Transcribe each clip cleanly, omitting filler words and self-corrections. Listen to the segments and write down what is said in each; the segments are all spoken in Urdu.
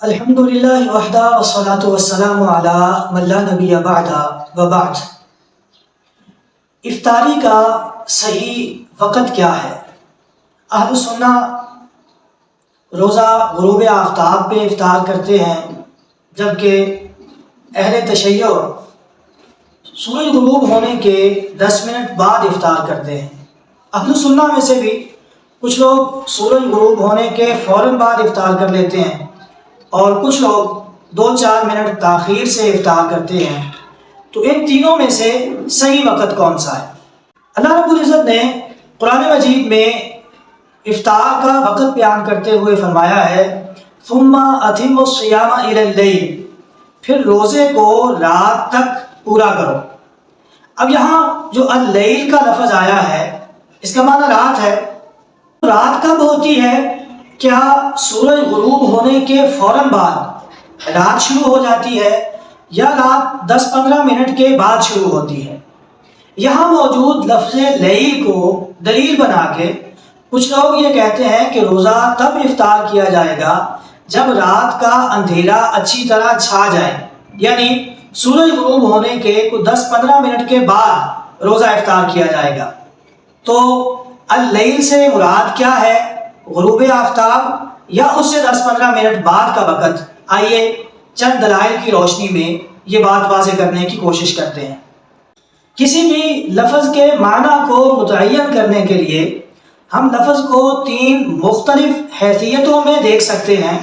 الحمدللہ وحدہ والصلاة والسلام علی من لا نبی بعدہ وبعد۔ افطاری کا صحیح وقت کیا ہے؟ اہل سنہ روزہ غروب آفتاب پہ افطار کرتے ہیں، جبکہ اہل تشیع سورج غروب ہونے کے 10 منٹ بعد افطار کرتے ہیں۔ اہل سنہ میں سے بھی کچھ لوگ سورج غروب ہونے کے فوراً بعد افطار کر لیتے ہیں اور کچھ لوگ 2-4 منٹ تاخیر سے افطار کرتے ہیں۔ تو ان تینوں میں سے صحیح وقت کون سا ہے؟ اللہ رب العزت نے قرآن مجید میں افطار کا وقت بیان کرتے ہوئے فرمایا ہے ثم اتموا الصیام الی اللیل، پھر روزے کو رات تک پورا کرو۔ اب یہاں جو اللیل کا لفظ آیا ہے اس کا معنی رات ہے۔ رات کب ہوتی ہے؟ کیا سورج غروب ہونے کے فوراً بعد رات شروع ہو جاتی ہے یا رات 10-15 منٹ کے بعد شروع ہوتی ہے؟ یہاں موجود لفظ لیل کو دلیل بنا کے کچھ لوگ یہ کہتے ہیں کہ روزہ تب افطار کیا جائے گا جب رات کا اندھیرا اچھی طرح چھا جائے، یعنی سورج غروب ہونے کے کچھ 10-15 منٹ کے بعد روزہ افطار کیا جائے گا۔ تو اللیل سے مراد کیا ہے؟ غروب آفتاب یا اس سے 10-15 منٹ بعد کا وقت؟ آئیے چند دلائل کی روشنی میں یہ بات واضح کرنے کی کوشش کرتے ہیں۔ کسی بھی لفظ کے معنی کو متعین کرنے کے لیے ہم لفظ کو 3 مختلف حیثیتوں میں دیکھ سکتے ہیں۔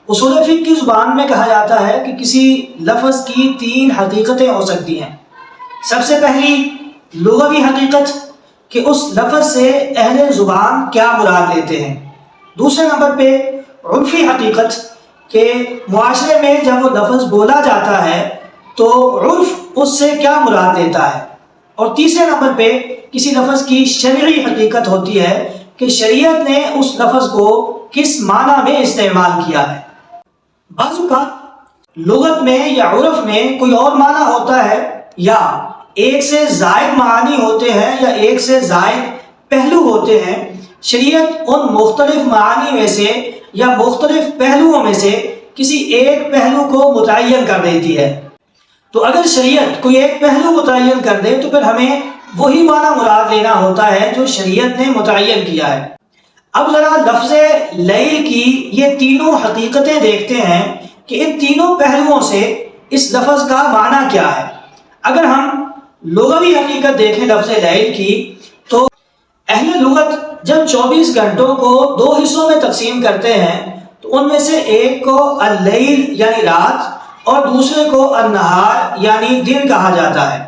اصول فقہ کی زبان میں کہا جاتا ہے کہ کسی لفظ کی 3 حقیقتیں ہو سکتی ہیں۔ سب سے پہلی لغوی حقیقت کہ اس لفظ سے اہل زبان کیا مراد لیتے ہیں۔ دوسرے نمبر پہ عرفی حقیقت کہ معاشرے میں جب وہ لفظ بولا جاتا ہے تو عرف اس سے کیا مراد لیتا ہے۔ اور تیسرے نمبر پہ کسی لفظ کی شرعی حقیقت ہوتی ہے کہ شریعت نے اس لفظ کو کس معنی میں استعمال کیا ہے۔ بعض اوقات لغت میں یا عرف میں کوئی اور معنی ہوتا ہے یا ایک سے زائد معانی ہوتے ہیں یا ایک سے زائد پہلو ہوتے ہیں۔ شریعت ان مختلف معانی میں سے یا مختلف پہلوؤں میں سے کسی ایک پہلو کو متعین کر دیتی ہے۔ تو اگر شریعت کوئی ایک پہلو متعین کر دے تو پھر ہمیں وہی معنی مراد لینا ہوتا ہے جو شریعت نے متعین کیا ہے۔ اب ذرا لفظ لیل کی یہ تینوں حقیقتیں دیکھتے ہیں کہ ان تینوں پہلوؤں سے اس لفظ کا معنی کیا ہے۔ اگر ہم لغوی حقیقت دیکھیں لفظ لیل کی تو اہل لغت جب 24 گھنٹوں کو 2 حصوں میں تقسیم کرتے ہیں تو ان میں سے ایک کو اللیل یعنی رات اور دوسرے کو النہار یعنی دن کہا جاتا ہے۔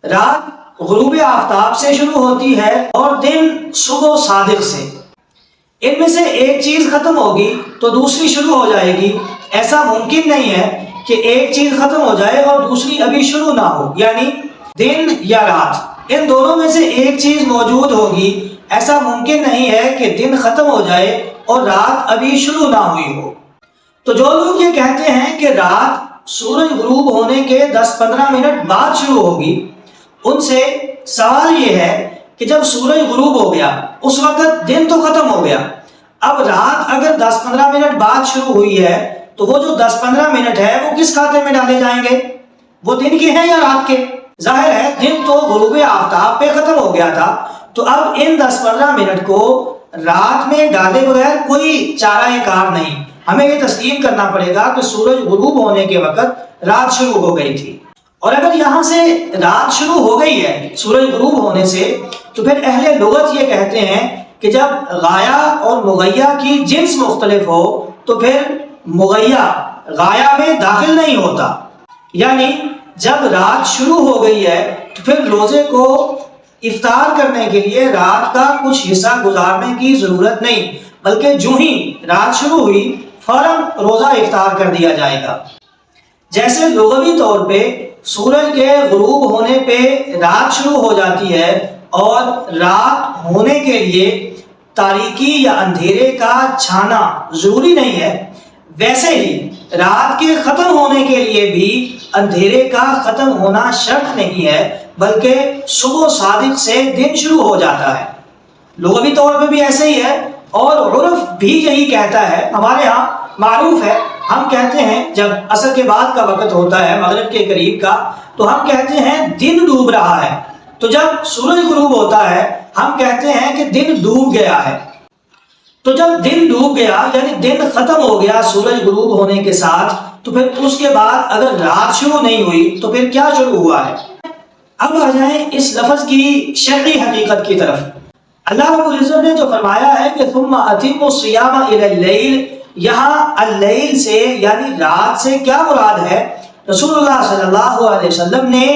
رات غروب آفتاب سے شروع ہوتی ہے اور دن صبح صادق سے۔ ان میں سے ایک چیز ختم ہوگی تو دوسری شروع ہو جائے گی۔ ایسا ممکن نہیں ہے کہ ایک چیز ختم ہو جائے اور دوسری ابھی شروع نہ ہو، یعنی دن یا رات ان دونوں میں سے ایک چیز موجود ہوگی۔ ایسا ممکن نہیں ہے کہ دن ختم ہو جائے اور رات ابھی شروع نہ ہوئی ہو۔ تو جو لوگ یہ کہتے ہیں کہ رات سورج غروب ہونے کے 10-15 منٹ بعد شروع ہوگی، ان سے سوال یہ ہے کہ جب سورج غروب ہو گیا اس وقت دن تو ختم ہو گیا، اب رات اگر 10-15 منٹ بعد شروع ہوئی ہے تو وہ جو 10-15 منٹ ہے وہ کس کھاتے میں ڈالے جائیں گے؟ وہ دن کے ہیں یا رات کے؟ ظاہر ہے دن تو غروب آفتاب پہ ختم ہو گیا تھا، تو اب ان 10-15 منٹ کو رات میں ڈالے بغیر کوئی چارہ کار نہیں۔ ہمیں یہ تسلیم کرنا پڑے گا کہ سورج غروب ہونے کے وقت رات شروع ہو گئی تھی، اور اگر یہاں سے رات شروع ہو گئی ہے سورج غروب ہونے سے تو پھر اہل لغت یہ کہتے ہیں کہ جب غایا اور مغیا کی جنس مختلف ہو تو پھر مغیا غایا میں داخل نہیں ہوتا، یعنی جب رات شروع ہو گئی ہے تو پھر روزے کو افطار کرنے کے لیے رات کا کچھ حصہ گزارنے کی ضرورت نہیں، بلکہ جو ہی رات شروع ہوئی فوراً روزہ افطار کر دیا جائے گا۔ جیسے لغوی طور پہ سورج کے غروب ہونے پہ رات شروع ہو جاتی ہے اور رات ہونے کے لیے تاریکی یا اندھیرے کا چھانا ضروری نہیں ہے، ویسے ہی رات کے ختم ہونے کے لیے بھی اندھیرے کا ختم ہونا شرط نہیں ہے، بلکہ صبح صادق سے دن شروع ہو جاتا ہے۔ لغوی طور پہ بھی ایسے ہی ہے اور عرف بھی یہی کہتا ہے۔ ہمارے ہاں معروف ہے، ہم کہتے ہیں جب عصر کے بعد کا وقت ہوتا ہے مغرب کے قریب کا تو ہم کہتے ہیں دن ڈوب رہا ہے، تو جب سورج غروب ہوتا ہے ہم کہتے ہیں کہ دن ڈوب گیا ہے۔ تو جب دن ڈوب گیا یعنی دن ختم ہو گیا سورج غروب ہونے کے ساتھ، تو پھر اس کے بعد اگر رات شروع نہیں ہوئی تو پھر کیا شروع ہوا ہے؟ اب آ جائیں اس لفظ کی شرعی حقیقت کی طرف۔ اللہ رب العزت نے جو فرمایا ہے کہ ثم اتموا الصیام الی اللیل، یہاں اللیل سے یعنی رات سے کیا مراد ہے؟ رسول اللہ صلی اللہ علیہ وسلم نے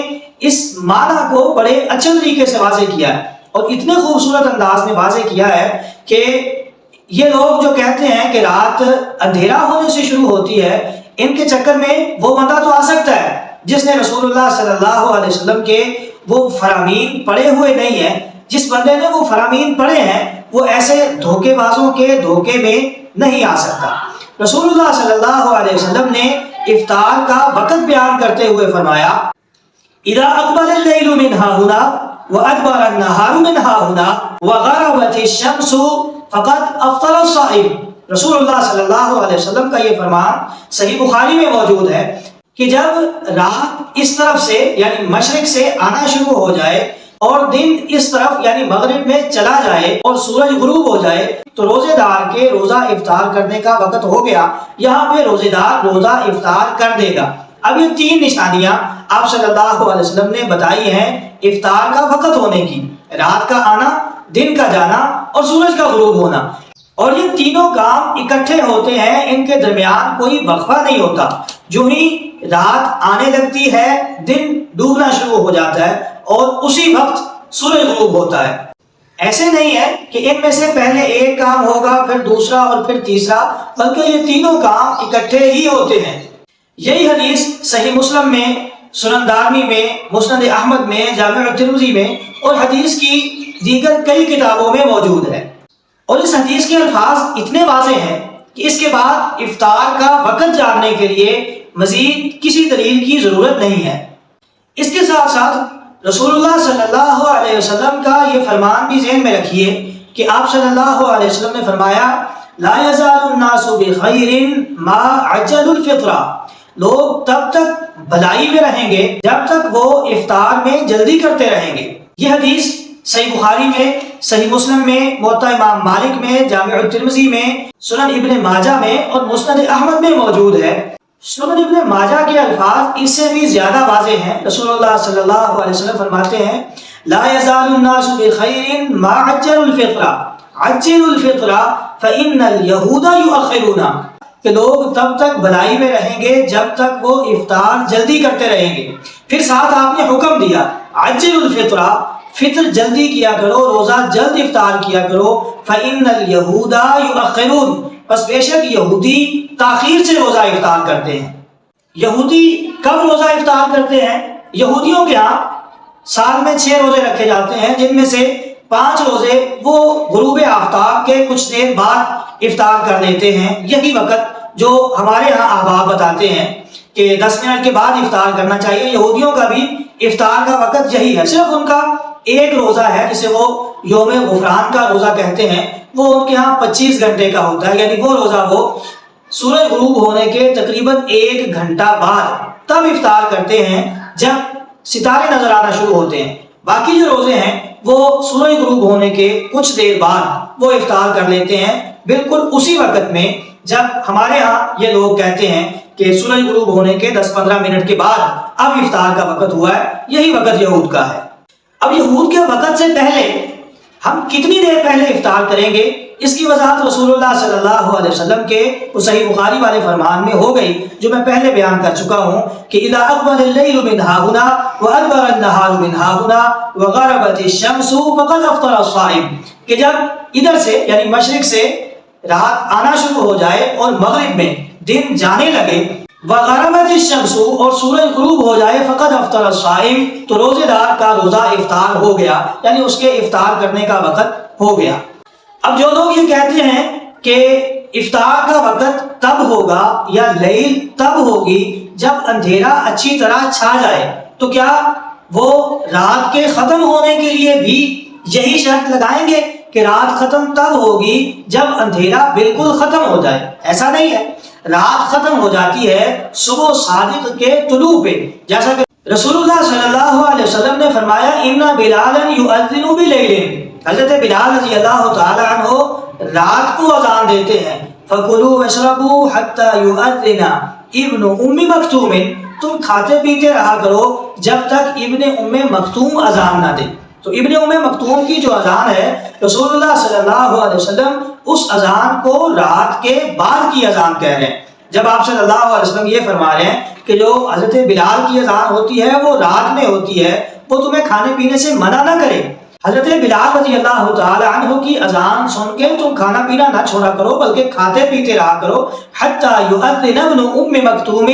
اس معنی کو بڑے اچھے طریقے سے واضح کیا ہے اور اتنے خوبصورت انداز میں واضح کیا ہے کہ یہ لوگ جو کہتے ہیں کہ رات اندھیرا ہونے سے شروع ہوتی ہے، ان کے چکر میں وہ بندہ تو آ سکتا ہے جس نے رسول اللہ صلی اللہ علیہ وسلم کے وہ فرامین پڑھے ہوئے نہیں ہیں۔ جس بندے نے وہ فرامین پڑھے ہیں وہ ایسے دھوکے بازوں کے دھوکے میں نہیں آ سکتا۔ رسول اللہ صلی اللہ علیہ وسلم نے افطار کا وقت بیان کرتے ہوئے فرمایا اذا اقبل اللیل من ہاہنا وادبر النہار من ہاہنا وغربت الشمس فقد افطر الصائم۔ رسول اللہ صلی اللہ علیہ وسلم کا یہ فرمان صحیح بخاری میں موجود ہے کہ جب رات اس طرف سے یعنی مشرق سے آنا شروع ہو جائے اور دن اس طرف یعنی مغرب میں چلا جائے اور سورج غروب ہو جائے تو روزے دار کے روزہ افطار کرنے کا وقت ہو گیا۔ یہاں پہ روزے دار روزہ افطار کر دے گا۔ اب یہ تین نشانیاں آپ صلی اللہ علیہ وسلم نے بتائی ہیں افطار کا وقت ہونے کی، رات کا آنا، دن کا جانا اور سورج کا غروب ہونا، اور یہ تینوں کام اکٹھے ہوتے ہیں، ان کے درمیان کوئی وقفہ نہیں ہوتا۔ جو ہی رات آنے لگتی ہے دن ڈوبنا شروع ہو جاتا ہے اور اسی وقت سورج غروب ہوتا ہے۔ ایسے نہیں ہے کہ ان میں سے پہلے ایک کام ہوگا پھر دوسرا اور پھر تیسرا، بلکہ یہ تینوں کام اکٹھے ہی ہوتے ہیں۔ یہی حدیث صحیح مسلم میں، سنن دارمی میں، مسند احمد میں، جامع ترمذی میں اور حدیث کی دیگر کئی کتابوں میں موجود ہے، اور اس حدیث کے الفاظ اتنے واضح ہیں کہ اس کے بعد افطار کا وقت جاننے کے لیے مزید کسی دلیل کی ضرورت نہیں ہے۔ اس کے ساتھ ساتھ رسول اللہ صلی اللہ علیہ وسلم کا یہ فرمان بھی ذہن میں رکھیے کہ آپ صلی اللہ علیہ وسلم نے فرمایا لا یزال الناس بخیر ما عجلوا الفطر، لوگ تب تک بھلائی میں رہیں گے جب تک وہ افطار میں جلدی کرتے رہیں گے۔ یہ حدیث صحیح بخاری میں، صحیح مسلم میں، موطا امام مالک میں، جامع ترمذی میں، سنن ابن ماجہ میں اور مسند احمد میں موجود ہے۔ سنن ابن ماجہ کے الفاظ اس سے بھی زیادہ واضح ہیں۔ رسول اللہ صلی اللہ علیہ وسلم فرماتے ہیں لا یزال الناس بخیر ما عجلوا الفطر عجلوا الفطر فإن اليهود يؤخرون، کہ لوگ تب تک بھلائی میں رہیں گے جب تک وہ افطار جلدی کرتے رہیں گے۔ پھر ساتھ آپ نے حکم دیا عجلوا الفطر، فطر جلدی کیا کرو، روزہ جلد افطار کیا کرو۔ فإن اليهود يؤخرون، بس بے شک یہودی تاخیر سے روزہ افطار کرتے ہیں۔ یہودی کب روزہ افطار کرتے ہیں؟ یہودیوں کے ہاں سال میں 6 روزے رکھے جاتے ہیں، جن میں سے 5 روزے وہ غروب آفتاب کے کچھ دیر بعد افطار کر لیتے ہیں۔ یہی وقت جو ہمارے ہاں احباب بتاتے ہیں کہ 10 منٹ کے بعد افطار کرنا چاہیے، یہودیوں کا بھی افطار کا وقت یہی ہے۔ صرف ان کا ایک روزہ ہے جسے وہ یوم غفران کا روزہ کہتے ہیں، وہ ان کے ہاں 25 گھنٹے کا ہوتا ہے، یعنی وہ روزہ وہ سورج غروب ہونے کے تقریباً 1 گھنٹہ بعد تب افطار کرتے ہیں جب ستارے نظر آنا شروع ہوتے ہیں۔ باقی جو روزے ہیں وہ سورج غروب ہونے کے کچھ دیر بعد وہ افطار کر لیتے ہیں، بالکل اسی وقت میں جب ہمارے ہاں یہ لوگ کہتے ہیں کہ سورج غروب ہونے کے 10-15 منٹ کے بعد اب افطار کا وقت ہوا ہے، یہی وقت یہود کا ہے۔ اب یہود کے وقت سے پہلے ہم کتنی دیر پہلے افطار کریں گے، اس کی وضاحت رسول اللہ صلی اللہ علیہ وسلم کے صحیح بخاری والے فرمان میں ہو گئی، جو میں پہلے بیان کر چکا ہوں کہ اذا اقبل اللیل من ہاہنا وادبر النہار من ہاہنا وغربت الشمس فقد افطر الصائم، کہ جب ادھر سے یعنی مشرق سے رات آنا شروع ہو جائے اور مغرب میں دن جانے لگے، وغربت الشمس اور سورج غروب ہو جائے، فقد افطر الصائم، تو روزے دار کا روزہ افطار ہو گیا، یعنی اس کے افطار کرنے کا وقت ہو گیا۔ اب جو لوگ یہ کہتے ہیں کہ افطار کا وقت تب ہوگا یا لیل تب ہوگی جب اندھیرا اچھی طرح چھا جائے، تو کیا وہ رات کے ختم ہونے کے لیے بھی یہی شرط لگائیں گے کہ رات ختم تب ہوگی جب اندھیرا بالکل ختم ہو جائے؟ ایسا نہیں ہے۔ رات ختم ہو جاتی ہے صبح صادق کے طلوع پہ، جیسا کہ رسول اللہ صلی اللہ علیہ وسلم نے فرمایا ان بلالا یؤذن بلیل، حضرت بلال رضی اللہ تعالی عنہ رات کو اذان دیتے ہیں، فکلوا واشربوا حتی یؤذن ابن ام مکتوم، تم کھاتے پیتے رہا کرو جب تک ابن ام مکتوم اذان نہ دے۔ تو ابن ام مکتوم کی جو اذان ہے رسول اللہ صلی اللہ علیہ وسلم اس اذان کو رات کے بعد کی اذان کہہ رہے ہیں، جب آپ صلی اللہ علیہ وسلم یہ فرما رہے ہیں کہ جو حضرت بلال کی اذان ہوتی ہے وہ رات میں ہوتی ہے، وہ تمہیں کھانے پینے سے منع نہ کرے۔ حضرت بلال رضی اللہ تعالی عنہ کی اذان سن کے تم کھانا پینا نہ چھوڑا کرو بلکہ کھاتے پیتے رہا کرو، حتی یؤذن ابن ام مکتوم،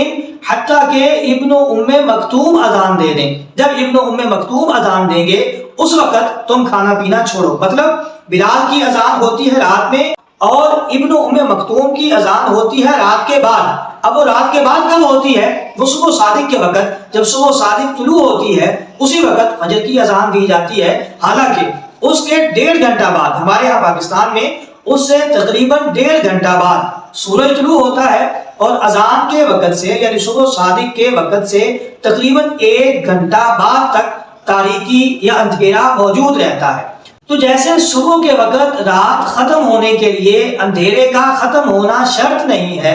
حتیٰ کہ ابن ام مکتوم اذان دے دیں۔ جب ابن ام مکتوم اذان دیں گے اس وقت تم کھانا پینا چھوڑو۔ مطلب بلال کی اذان ہوتی ہے رات میں اور ابن ام مکتوم کی اذان ہوتی ہے رات کے بعد۔ اب وہ رات کے بعد کب ہوتی ہے؟ وہ صبح صادق کے وقت، جب صبح صادق طلوع ہوتی ہے اسی وقت فجر کی اذان دی جاتی ہے، حالانکہ اس کے 1.5 گھنٹہ بعد ہمارے ہاں پاکستان میں اس سے تقریباً 1.5 گھنٹہ بعد سورج طلوع ہوتا ہے اور اذان کے وقت سے یعنی صبح صادق کے وقت سے تقریباً 1 گھنٹہ بعد تک تاریکی یا اندھیرا موجود رہتا ہے۔ تو جیسے صبح کے وقت رات ختم ہونے کے لیے اندھیرے کا ختم ہونا شرط نہیں ہے،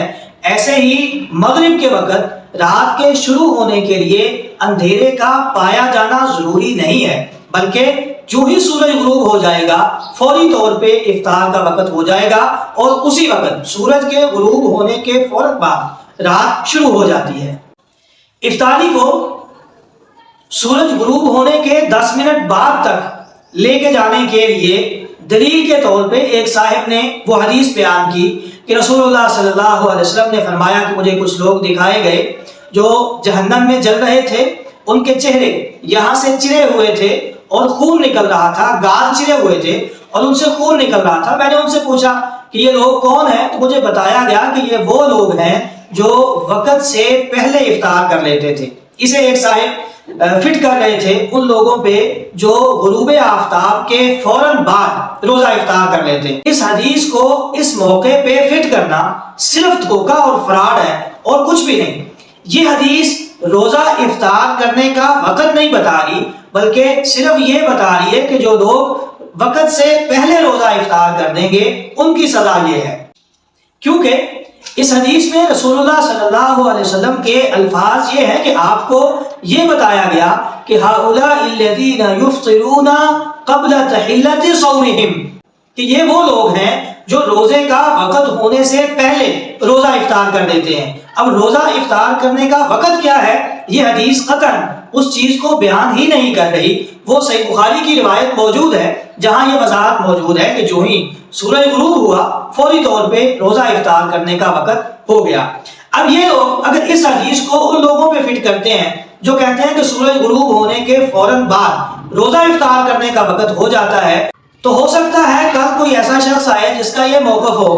ایسے ہی مغرب کے وقت رات کے شروع ہونے کے لیے اندھیرے کا پایا جانا ضروری نہیں ہے، بلکہ جو ہی سورج غروب ہو جائے گا فوری طور پہ افطار کا وقت ہو جائے گا اور اسی وقت سورج کے غروب ہونے کے فوراً بعد رات شروع ہو جاتی ہے۔ افطاری کو سورج غروب ہونے کے 10 منٹ بعد تک لے کے جانے کے لیے دلیل کے طور پہ ایک صاحب نے وہ حدیث بیان کی کہ رسول اللہ صلی اللہ علیہ وسلم نے فرمایا کہ مجھے کچھ لوگ دکھائے گئے جو جہنم میں جل رہے تھے، ان کے چہرے یہاں سے چرے ہوئے تھے اور خون نکل رہا تھا، گال چرے ہوئے تھے اور ان سے خون نکل رہا تھا۔ میں نے ان سے پوچھا کہ یہ لوگ کون ہیں، تو مجھے بتایا گیا کہ یہ وہ لوگ ہیں جو وقت سے پہلے افطار کر لیتے تھے۔ اسے ایک صاحب فٹ کر رہے تھے ان لوگوں پہ جو غروب آفتاب کے فوراً بعد روزہ افطار کر لیتے۔ اس حدیث کو اس موقع پہ فٹ کرنا صرف دھوکہ اور فراڈ ہے اور کچھ بھی نہیں۔ یہ حدیث روزہ افطار کرنے کا وقت نہیں بتا رہی، بلکہ صرف یہ بتا رہی ہے کہ جو لوگ وقت سے پہلے روزہ افطار کر دیں گے ان کی سزا یہ ہے، کیونکہ اس حدیث میں رسول اللہ صلی اللہ علیہ وسلم کے الفاظ یہ ہیں کہ آپ کو یہ بتایا گیا کہ هؤلاء الذين يفطرون قبل تحلة صومهم، کہ یہ وہ لوگ ہیں جو روزے کا وقت ہونے سے پہلے روزہ افطار کر دیتے ہیں۔ اب روزہ افطار کرنے کا وقت کیا ہے یہ حدیث قطعاً اس چیز کو بیان ہی نہیں کر رہی۔ وہ صحیح بخاری کی روایت موجود ہے جہاں یہ وضاحت موجود ہے کہ جو ہی سورج غروب ہوا فوری طور پہ روزہ افطار کرنے کا وقت ہو گیا۔ اب یہ لوگ اگر اس حدیث کو ان لوگوں پہ فٹ کرتے ہیں جو کہتے ہیں کہ سورج غروب ہونے کے فوراً بعد روزہ افطار کرنے کا وقت ہو جاتا ہے، تو ہو سکتا ہے کل کوئی ایسا شخص آئے جس کا یہ موقف ہو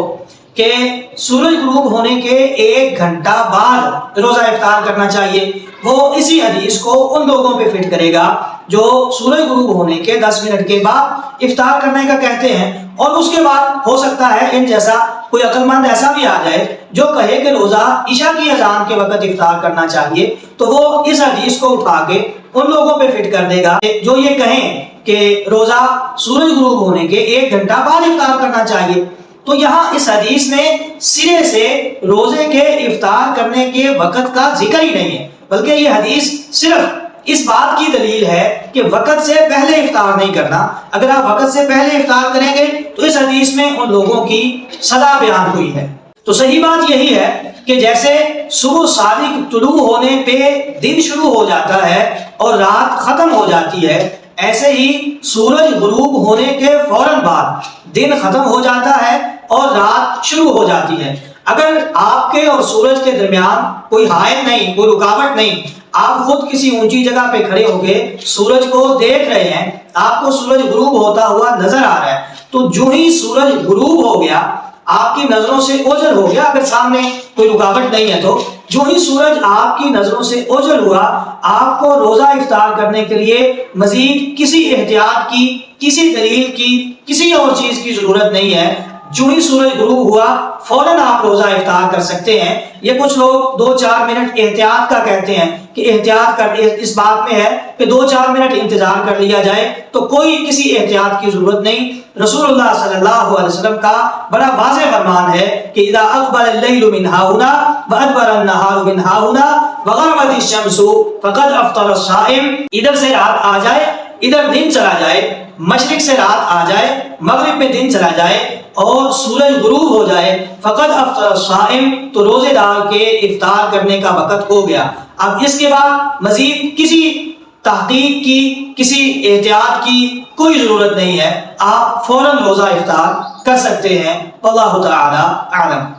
کہ سورج غروب ہونے کے 1 گھنٹہ بعد روزہ افطار کرنا چاہیے۔ وہ اسی حدیث کو ان لوگوں پہ فٹ کرے گا جو سورج غروب ہونے کے 10 منٹ کے بعد افطار کرنے کا کہتے ہیں، اور اس کے بعد ہو سکتا ہے ان جیسا کوئی عقل مند ایسا بھی آ جائے جو کہے کہ روزہ عشاء کی اذان کے وقت افطار کرنا چاہیے، تو وہ اس حدیث کو اٹھا کے ان لوگوں پہ فٹ کر دے گا جو یہ کہیں کہ روزہ سورج غروب ہونے کے 1 گھنٹہ بعد افطار کرنا چاہیے۔ تو یہاں اس حدیث میں سرے سے روزے کے افطار کرنے کے وقت کا ذکر ہی نہیں ہے، بلکہ یہ حدیث صرف اس بات کی دلیل ہے کہ وقت سے پہلے افطار نہیں کرنا۔ اگر آپ وقت سے پہلے افطار کریں گے تو اس حدیث میں ان لوگوں کی سزا بیان ہوئی ہے۔ تو صحیح بات یہی ہے کہ جیسے صبح صادق طلوع ہونے پہ دن شروع ہو جاتا ہے اور رات ختم ہو جاتی ہے، ایسے ہی سورج غروب ہونے کے فوراً بعد دن ختم ہو جاتا ہے اور رات شروع ہو جاتی ہے۔ اگر آپ کے اور سورج کے درمیان کوئی حائل نہیں، کوئی رکاوٹ نہیں، آپ خود کسی اونچی جگہ پہ کھڑے ہو کے سورج کو دیکھ رہے ہیں، آپ کو سورج غروب ہوتا ہوا نظر آ رہا ہے، تو جو ہی سورج غروب ہو گیا آپ کی نظروں سے اوجھل ہو گیا، اگر سامنے کوئی رکاوٹ نہیں ہے تو جو ہی سورج آپ کی نظروں سے اوجھل ہوا، آپ کو روزہ افطار کرنے کے لیے مزید کسی احتیاط کی، کسی دلیل کی، کسی اور چیز کی ضرورت نہیں ہے، جو ہی سورج غروب ہوا فوراً آپ روزہ افطار کر سکتے ہیں۔ یہ کچھ لوگ 2-4 منٹ احتیاط کا کہتے ہیں کہ احتیاط کر اس بات میں ہے کہ 2-4 منٹ انتظار کر لیا جائے، تو کوئی کسی احتیاط کی ضرورت نہیں۔ رسول اللہ صلی اللہ علیہ وسلم کا بڑا واضح فرمان ہے کہ اذا اقبل اللیل من ہاہنا وادبر النہار من ہاہنا وغربت الشمس فقد افطر الصائم، ادھر سے رات آ جائے ادھر دن چلا جائے، مشرق سے رات آ جائے مغرب میں دن چلا جائے اور سورج غروب ہو جائے، فقد افطر الصائم، تو روزے دار کے افطار کرنے کا وقت ہو گیا۔ اب اس کے بعد مزید کسی تحقیق کی، کسی احتیاط کی کوئی ضرورت نہیں ہے، آپ فوراً روزہ افطار کر سکتے ہیں۔ واللہ تعالی اعلم۔